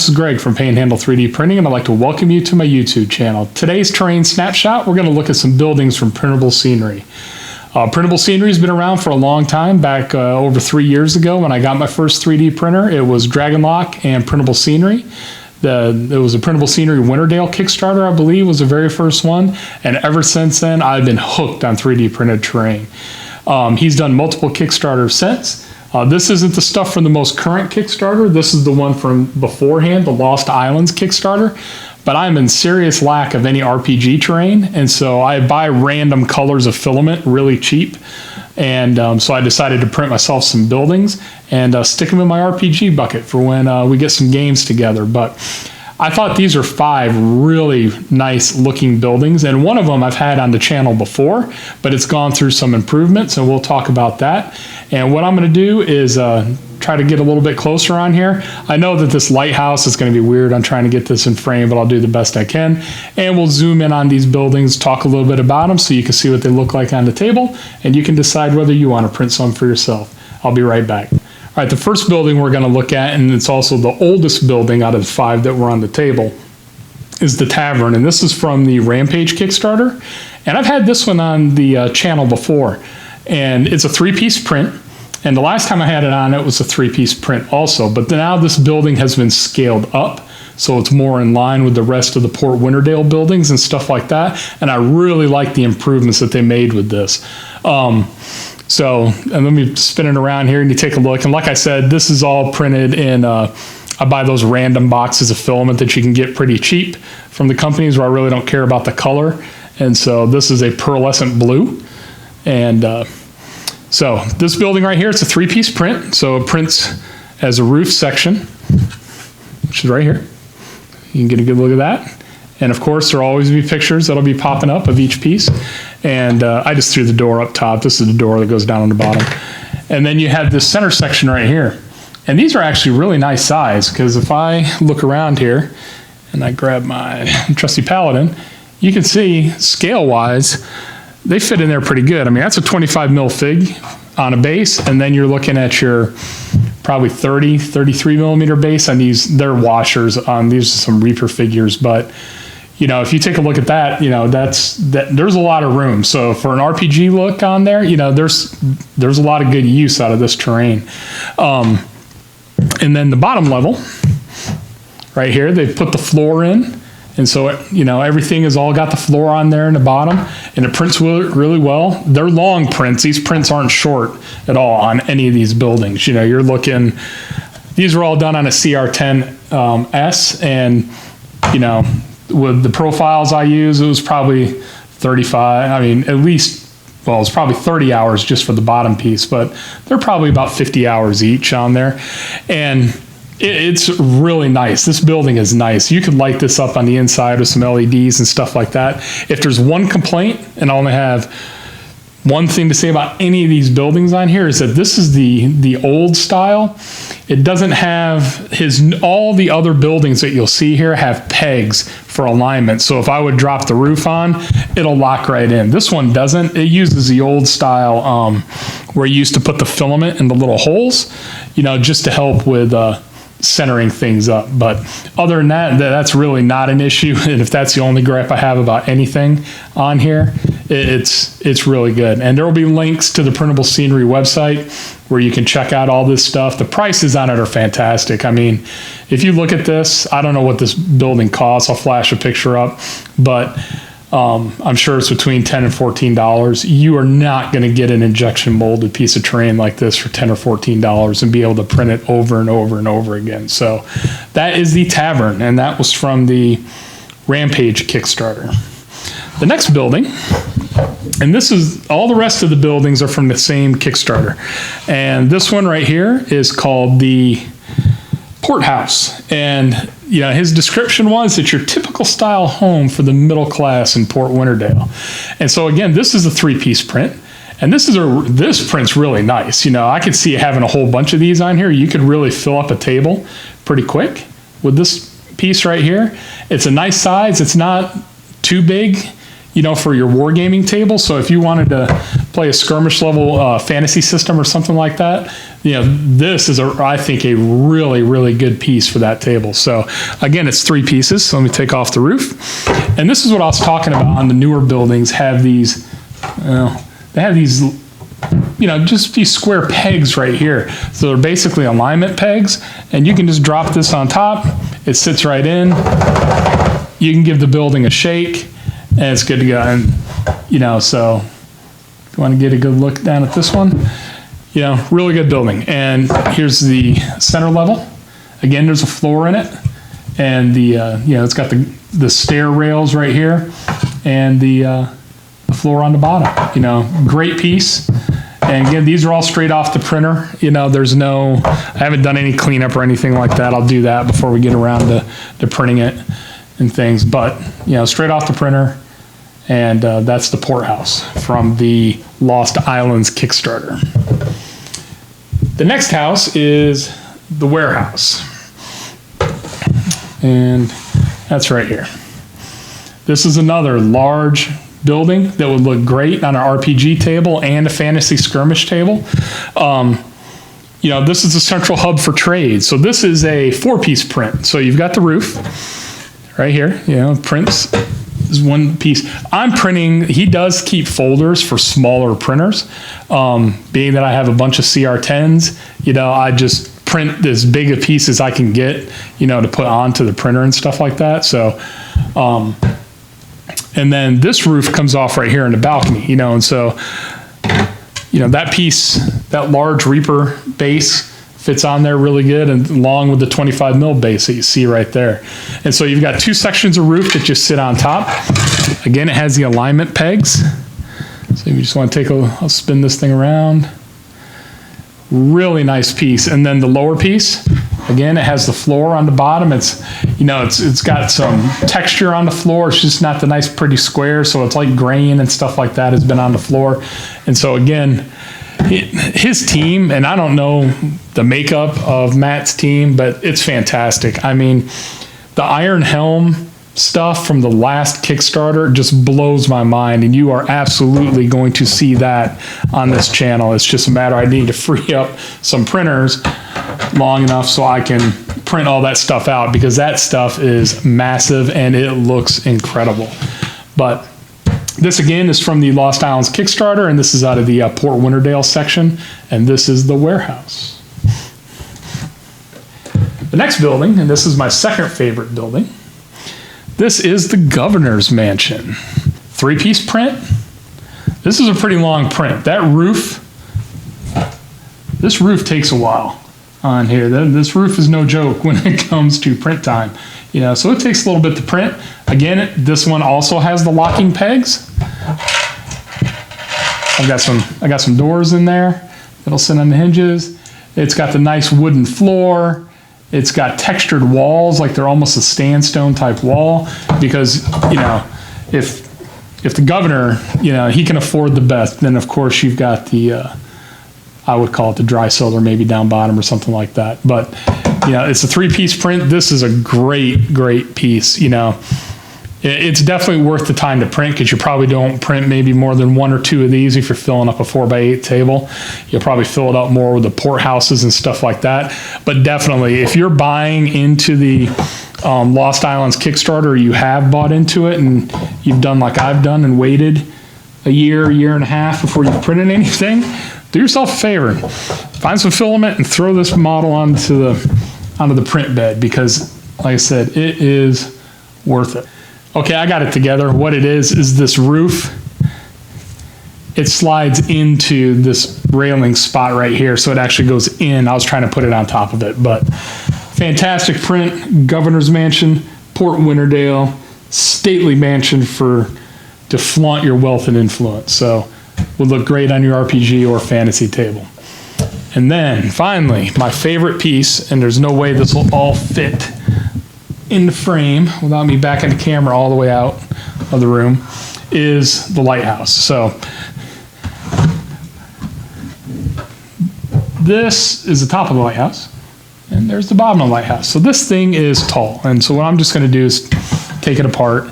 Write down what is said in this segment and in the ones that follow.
this is Greg from Panhandle 3D Printing, and I'd like to welcome you to my YouTube channel. Today's terrain snapshot, we're going to look at some buildings from Printable Scenery. Printable Scenery has been around for a long time, back over 3 years ago when I got my first 3D printer. It was Dragon Lock and Printable Scenery. It was a Printable Scenery Winterdale Kickstarter, I believe, was the very first one, and ever since then I've been hooked on 3D printed terrain. He's done multiple Kickstarters since. This isn't the stuff from the most current Kickstarter. This is the one from beforehand, the Lost Islands Kickstarter. But I'm in serious lack of any RPG terrain, and so I buy random colors of filament really cheap. And so I decided to print myself some buildings and stick them in my RPG bucket for when we get some games together. But I thought these are 5 really nice looking buildings, and one of them I've had on the channel before, but it's gone through some improvements, and we'll talk about that. And what I'm going to do is try to get a little bit closer on here. I know that this lighthouse is going to be weird. I'm trying to get this in frame, but I'll do the best I can. And we'll zoom in on these buildings, talk a little bit about them so you can see what they look like on the table, and you can decide whether you want to print some for yourself. I'll be right back. All right, the first building we're going to look at, and it's also the oldest building out of the 5 that were on the table, is the Tavern. And this is from the Rampage Kickstarter. And I've had this one on the channel before. And it's a 3-piece print. And the last time I had it on, it was a 3-piece print also. But now this building has been scaled up, so it's more in line with the rest of the Port Winterdale buildings and stuff like that. And I really like the improvements that they made with this. And let me spin it around here and you take a look. And like I said, this is all printed in, I buy those random boxes of filament that you can get pretty cheap from the companies where I really don't care about the color. And so this is a pearlescent blue. And so this building right here, it's a 3-piece print. So it prints as a roof section, which is right here. You can get a good look at that. And of course, there'll always be pictures that'll be popping up of each piece. And I just threw the door up top. This is the door that goes down on the bottom. And then you have this center section right here. And these are actually really nice size, because if I look around here and I grab my trusty Paladin, you can see scale-wise, they fit in there pretty good. I mean, that's a 25 mil fig on a base, and then you're looking at your probably 30, 33 millimeter base on these. They're washers on these are some Reaper figures, but you know, if you take a look at that, you know, there's a lot of room. So for an RPG look on there, you know, there's a lot of good use out of this terrain. And then the bottom level right here, they've put the floor in. And so, you know, everything has all got the floor on there in the bottom, and it prints really well. They're long prints. These prints aren't short at all on any of these buildings. You know, you're looking, these were all done on a CR10 S, and, you know, with the profiles I use, it was probably 35, I mean, at least, well, it's probably 30 hours just for the bottom piece, but they're probably about 50 hours each on there. And it's really nice. This building is nice. You could light this up on the inside with some LEDs and stuff like that. If there's one complaint, and I only have one thing to say about any of these buildings on here, is that this is the old style. It doesn't have all the other buildings that you'll see here have pegs for alignment. So if I would drop the roof on, it'll lock right in. This one doesn't. It uses the old style where you used to put the filament in the little holes, you know, just to help with centering things up. But other than that, that's really not an issue. And if that's the only gripe I have about anything on here, it's really good. And there will be links to the Printable Scenery website where you can check out all this stuff. The prices on it are fantastic. I mean, if you look at this, I don't know what this building costs. I'll flash a picture up, but I'm sure it's between $10 and $14. You are not going to get an injection molded piece of terrain like this for $10 or $14 and be able to print it over and over and over again. So that is the Tavern, and that was from the Rampage Kickstarter. The next building, and this is, all the rest of the buildings are from the same Kickstarter. And this one right here is called the Courthouse. And you know, his description was it's your typical style home for the middle class in Port Winterdale. And so again, this is a 3-piece print. And this print's really nice. You know, I could see having a whole bunch of these on here. You could really fill up a table pretty quick with this piece right here. It's a nice size. It's not too big, you know, for your wargaming table. So if you wanted to play a skirmish level fantasy system or something like that, this is, I think, a really, really good piece for that table. So again, it's 3 pieces. So let me take off the roof. And this is what I was talking about on the newer buildings, have these, they have these, just these square pegs right here. So they're basically alignment pegs, and you can just drop this on top. It sits right in. You can give the building a shake, and it's good to go. And, so if you want to get a good look down at this one, really good building. And here's the center level. Again, there's a floor in it, and it's got the stair rails right here, and the floor on the bottom. Great piece. And again, these are all straight off the printer. I haven't done any cleanup or anything like that. I'll do that before we get around to printing it and things. But, straight off the printer. And that's the Courthouse from the Lost Islands Kickstarter. The next house is the warehouse. And that's right here. This is another large building that would look great on an RPG table and a fantasy skirmish table. This is a central hub for trade. So this is a 4-piece print. So you've got the roof right here, prints is 1 piece. I'm printing, he does keep folders for smaller printers. Being that I have a bunch of CR10s, I just print as big a piece as I can get, to put onto the printer and stuff like that. So, and then this roof comes off right here in the balcony, and so, that piece, that large Reaper base fits on there really good, and along with the 25 mil base that you see right there. And so you've got 2 sections of roof that just sit on top. Again, it has the alignment pegs. So you just want to I'll spin this thing around. Really nice piece. And then the lower piece, again, it has the floor on the bottom. It's got some texture on the floor. It's just not the nice pretty square, so it's like grain and stuff like that has been on the floor. And so again, his team, and I don't know the makeup of Matt's team, but it's fantastic. I mean, the Iron Helm stuff from the last Kickstarter just blows my mind, and you are absolutely going to see that on this channel. It's just a matter, I need to free up some printers long enough so I can print all that stuff out, because that stuff is massive and it looks incredible. But this again is from the Lost Islands Kickstarter, and this is out of the Port Winterdale section, and this is the warehouse. The next building, and this is my second favorite building, this is the Governor's Mansion. 3-piece print. This is a pretty long print. That roof, this roof takes a while on here. This roof is no joke when it comes to print time. So it takes a little bit to print. Again, this one also has the locking pegs. I got some doors in there that'll sit on the hinges. It's got the nice wooden floor. It's got textured walls, like they're almost a sandstone type wall, because, if the governor, he can afford the best, then of course you've got the, I would call it the dry cellar, maybe down bottom or something like that. But, it's a 3-piece print. This is a great, great piece. It's definitely worth the time to print, because you probably don't print maybe more than 1 or 2 of these if you're filling up a 4x8 table. You'll probably fill it up more with the port houses and stuff like that. But definitely, if you're buying into the Lost Islands Kickstarter, you have bought into it, and you've done like I've done and waited a year and a half before you've printed anything, do yourself a favor. Find some filament and throw this model onto the print bed, because, like I said, it is worth it. Okay, I got it together. What it is this roof. It slides into this railing spot right here, so it actually goes in. I was trying to put it on top of it, but fantastic print. Governor's Mansion, Port Winterdale, stately mansion to flaunt your wealth and influence. So would look great on your RPG or fantasy table. And then finally, my favorite piece, and there's no way this will all fit in the frame without me backing the camera all the way out of the room, is the lighthouse. So this is the top of the lighthouse, and there's the bottom of the lighthouse. So this thing is tall, and so what I'm just going to do is take it apart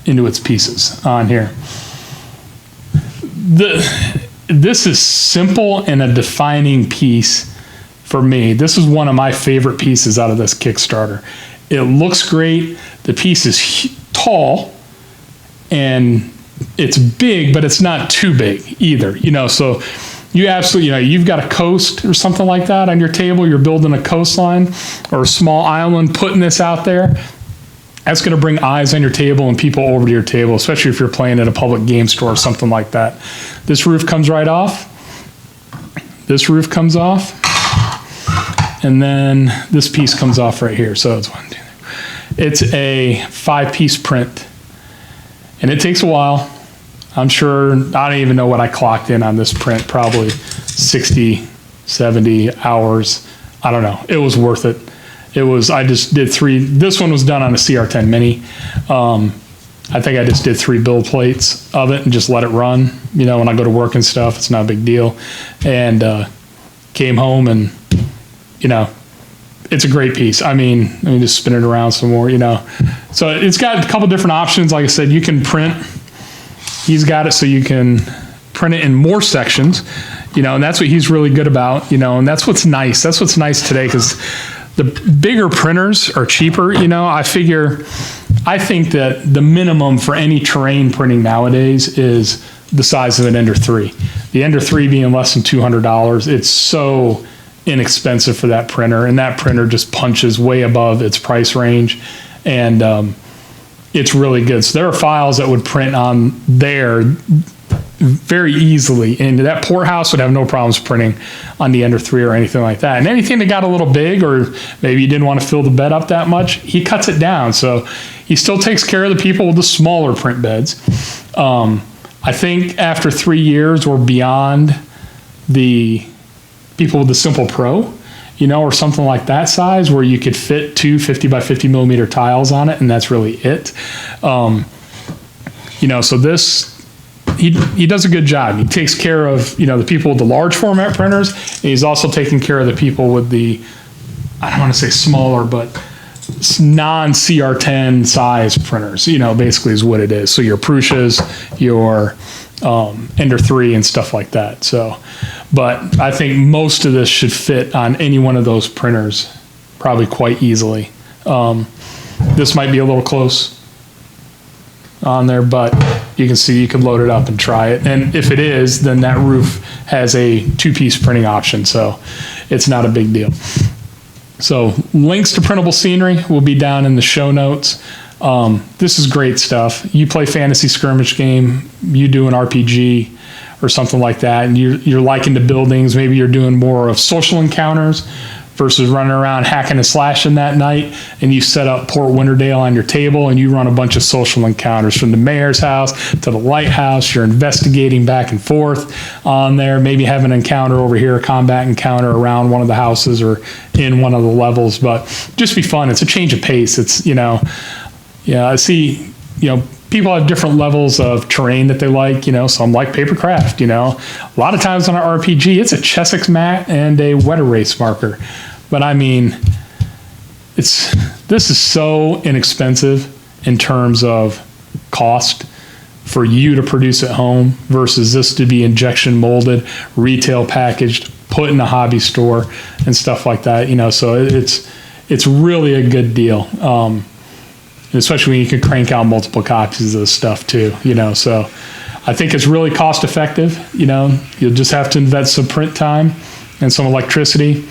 into its pieces on here. this is simple and a defining piece for me. This is one of my favorite pieces out of this Kickstarter. It looks great. The piece is tall and it's big, but it's not too big either. So you absolutely, you've got a coast or something like that on your table. You're building a coastline or a small island, putting this out there. That's going to bring eyes on your table and people over to your table, especially if you're playing at a public game store or something like that. This roof comes right off. This roof comes off. And then this piece comes off right here. So it's 1, 2, 3. It's a 5-piece print. And it takes a while. I'm sure, I don't even know what I clocked in on this print, probably 60, 70 hours. I don't know. It was worth it. I just did 3. This one was done on a CR10 Mini. I think I just did 3 build plates of it and just let it run. When I go to work and stuff, it's not a big deal. And came home and, it's a great piece. Let me just spin it around some more, So it's got a couple different options. Like I said, you can print. He's got it so you can print it in more sections, and that's what he's really good about, and that's what's nice. That's what's nice today, because the bigger printers are cheaper. I think that the minimum for any terrain printing nowadays is the size of an Ender 3. The Ender 3 being less than $200, it's so inexpensive for that printer, and that printer just punches way above its price range, and it's really good. So there are files that would print on there very easily, and that Courthouse would have no problems printing on the Ender 3 or anything like that. And anything that got a little big, or maybe you didn't want to fill the bed up that much, he cuts it down. So he still takes care of the people with the smaller print beds. I think after 3 years, we're beyond the people with the Simple Pro, or something like that size, where you could fit 2 50 by 50 millimeter tiles on it, and that's really it. So this, he does a good job. He takes care of, the people with the large format printers, and he's also taking care of the people with the, I don't want to say smaller, but non-CR10 size printers, basically is what it is. So your Prussias, your Ender 3 and stuff like that. So, but I think most of this should fit on any one of those printers probably quite easily. This might be a little close on there, but you can see you can load it up and try it. And if it is, then that roof has a 2-piece printing option, so it's not a big deal. So links to Printable Scenery will be down in the show notes. This is great stuff. You play fantasy skirmish game, you do an RPG or something like that, and you're liking the buildings. Maybe you're doing more of social encounters versus running around hacking and slashing that night, and you set up Port Winterdale on your table and you run a bunch of social encounters from the mayor's house to the lighthouse. You're investigating back and forth on there, maybe have an encounter over here, a combat encounter around one of the houses or in one of the levels, but just be fun. It's a change of pace. It's, I see, people have different levels of terrain that they like, some like papercraft, a lot of times on an RPG, it's a Chessex mat and a wet erase marker. But this is so inexpensive in terms of cost for you to produce at home versus this to be injection molded, retail packaged, put in a hobby store and stuff like that, so it's really a good deal. Especially when you can crank out multiple copies of this stuff too, so I think it's really cost effective. You'll just have to invest some print time and some electricity.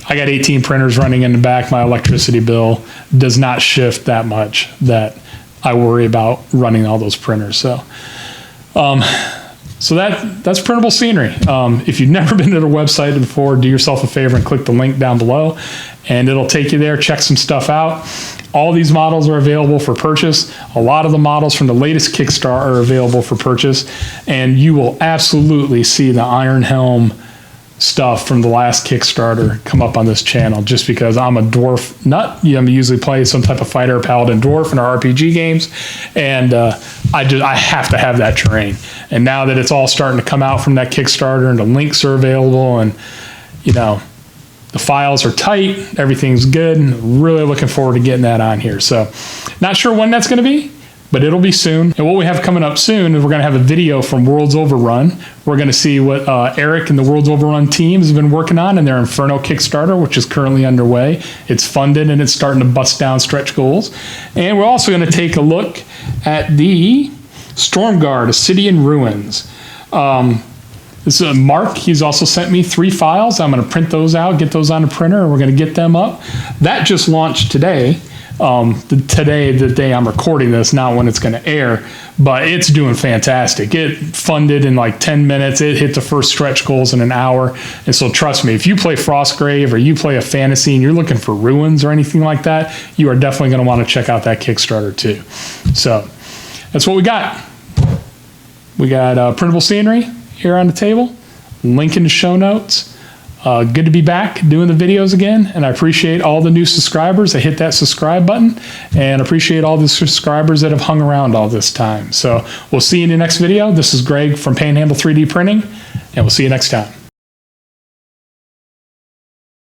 I got 18 printers running in the back. My electricity bill does not shift that much that I worry about running all those printers. So that's Printable Scenery. If you've never been to their website before, do yourself a favor and click the link down below, and it'll take you there. Check some stuff out. All these models are available for purchase. A lot of the models from the latest Kickstarter are available for purchase, and you will absolutely see the Iron Helm stuff from the last Kickstarter come up on this channel, just because I'm a dwarf nut. I usually play some type of fighter, paladin, dwarf in our RPG games, and I have to have that terrain. And now that it's all starting to come out from that Kickstarter and the links are available, and the files are tight, everything's good, and really looking forward to getting that on here. So not sure when that's going to be, but it'll be soon. And what we have coming up soon is we're going to have a video from Worlds Overrun. We're going to see what Eric and the Worlds Overrun team has been working on in their Inferno Kickstarter, which is currently underway. It's funded and it's starting to bust down stretch goals. And we're also going to take a look at the Stormguard, A City in Ruins. This is Mark. He's also sent me 3 files. I'm going to print those out, get those on a printer, and we're going to get them up. That just launched today. The day I'm recording this, not when it's going to air, but it's doing fantastic. It funded in like 10 minutes. It hit the first stretch goals in an hour. And so trust me, if you play Frostgrave or you play a fantasy and you're looking for ruins or anything like that, you are definitely going to want to check out that Kickstarter too. So that's what we got. We got printable scenery here on the table, link in the show notes. Good to be back doing the videos again, and I appreciate all the new subscribers that hit that subscribe button, and appreciate all the subscribers that have hung around all this time. So we'll see you in the next video. This is Greg from Panhandle 3D Printing, and we'll see you next time.